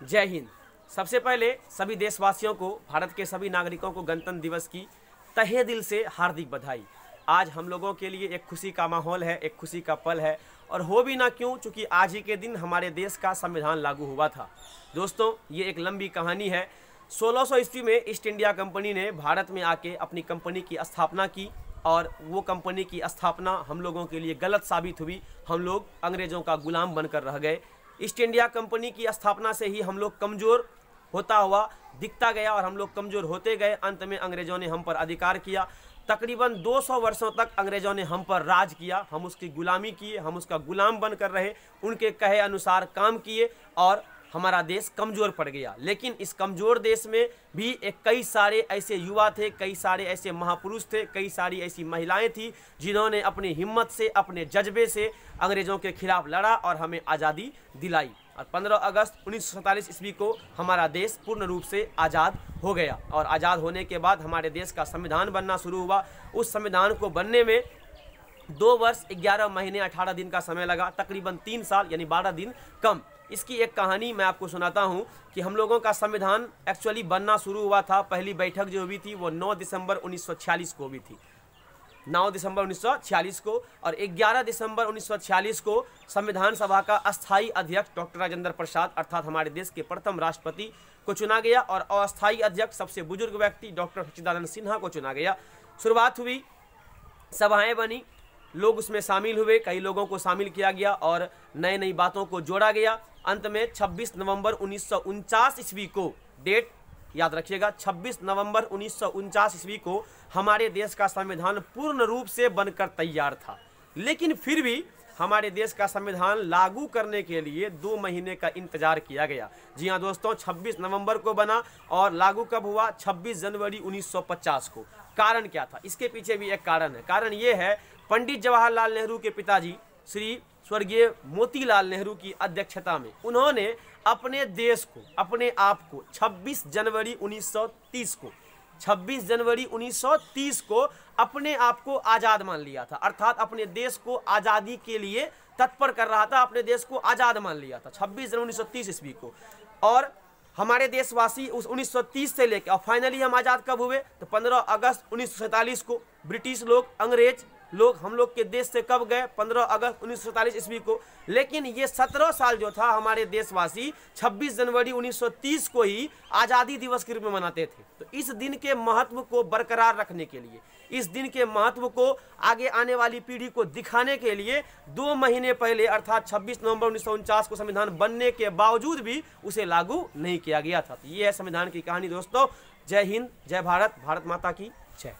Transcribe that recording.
जय हिंद। सबसे पहले सभी देशवासियों को, भारत के सभी नागरिकों को गणतंत्र दिवस की तहे दिल से हार्दिक बधाई। आज हम लोगों के लिए एक खुशी का माहौल है, एक खुशी का पल है, और हो भी ना क्यों, चूँकि आज ही के दिन हमारे देश का संविधान लागू हुआ था। दोस्तों, ये एक लंबी कहानी है। 1600 ईस्वी में ईस्ट इंडिया कंपनी ने भारत में आके अपनी कंपनी की स्थापना की, और वो कंपनी की स्थापना हम लोगों के लिए गलत साबित हुई। हम लोग अंग्रेज़ों का गुलाम बनकर रह गए। ईस्ट इंडिया कंपनी की स्थापना से ही हम लोग कमज़ोर होता हुआ दिखता गया और हम लोग कमज़ोर होते गए। अंत में अंग्रेज़ों ने हम पर अधिकार किया। तकरीबन 200 वर्षों तक अंग्रेज़ों ने हम पर राज किया। हम उसकी गुलामी किए, हम उसका गुलाम बनकर रहे, उनके कहे अनुसार काम किए और हमारा देश कमज़ोर पड़ गया। लेकिन इस कमज़ोर देश में भी कई सारे ऐसे युवा थे, कई सारे ऐसे महापुरुष थे, कई सारी ऐसी महिलाएं थी जिन्होंने अपनी हिम्मत से, अपने जज्बे से अंग्रेज़ों के खिलाफ लड़ा और हमें आज़ादी दिलाई। और 15 अगस्त 1947 ईस्वी को हमारा देश पूर्ण रूप से आज़ाद हो गया। और आज़ाद होने के बाद हमारे देश का संविधान बनना शुरू हुआ। उस संविधान को बनने में 2 वर्ष 11 महीने 18 दिन का समय लगा, तकरीबन 3 साल यानी 12 दिन कम। इसकी एक कहानी मैं आपको सुनाता हूं कि हम लोगों का संविधान एक्चुअली बनना शुरू हुआ था। पहली बैठक जो हुई थी वो 9 दिसंबर 1946 को हुई थी, 9 दिसंबर 1946 को। और 11 दिसंबर 1946 को संविधान सभा का अस्थायी अध्यक्ष डॉक्टर राजेंद्र प्रसाद अर्थात हमारे देश के प्रथम राष्ट्रपति को चुना गया, और अस्थायी अध्यक्ष सबसे बुजुर्ग व्यक्ति डॉक्टर सच्चिदानंद सिन्हा को चुना गया। शुरुआत हुई, सभाएं बनी, लोग उसमें शामिल हुए, कई लोगों को शामिल किया गया और नई नई बातों को जोड़ा गया। अंत में 26 नवंबर 1949 ईस्वी को, डेट याद रखिएगा, 26 नवंबर 1949 ईस्वी को हमारे देश का संविधान पूर्ण रूप से बनकर तैयार था। लेकिन फिर भी हमारे देश का संविधान लागू करने के लिए 2 महीने का इंतजार किया गया। जी हाँ दोस्तों, 26 नवंबर को बना और लागू कब हुआ? 26 जनवरी 1950 को। कारण क्या था? इसके पीछे भी एक कारण है। कारण ये है, पंडित जवाहरलाल नेहरू के पिताजी श्री स्वर्गीय मोतीलाल नेहरू की अध्यक्षता में उन्होंने अपने देश को, अपने आप को 26 जनवरी 1930 को, 26 जनवरी 1930 को अपने आप को आज़ाद मान लिया था। अर्थात अपने देश को आज़ादी के लिए तत्पर कर रहा था, अपने देश को आज़ाद मान लिया था 26 जनवरी 1930 ईस्वी को। और हमारे देशवासी उस 1930 से लेकर, और फाइनली हम आज़ाद कब हुए? तो 15 अगस्त 1947 को। ब्रिटिश लोग, अंग्रेज लोग हम लोग के देश से कब गए? 15 अगस्त 1947 ईस्वी को। लेकिन ये 17 साल जो था, हमारे देशवासी 26 जनवरी 1930 को ही आज़ादी दिवस के रूप में मनाते थे। तो इस दिन के महत्व को बरकरार रखने के लिए, इस दिन के महत्व को आगे आने वाली पीढ़ी को दिखाने के लिए 2 महीने पहले अर्थात 26 नवंबर 1949 को संविधान बनने के बावजूद भी उसे लागू नहीं किया गया था। तो ये है संविधान की कहानी दोस्तों। जय हिंद, जय भारत, भारत माता की जय।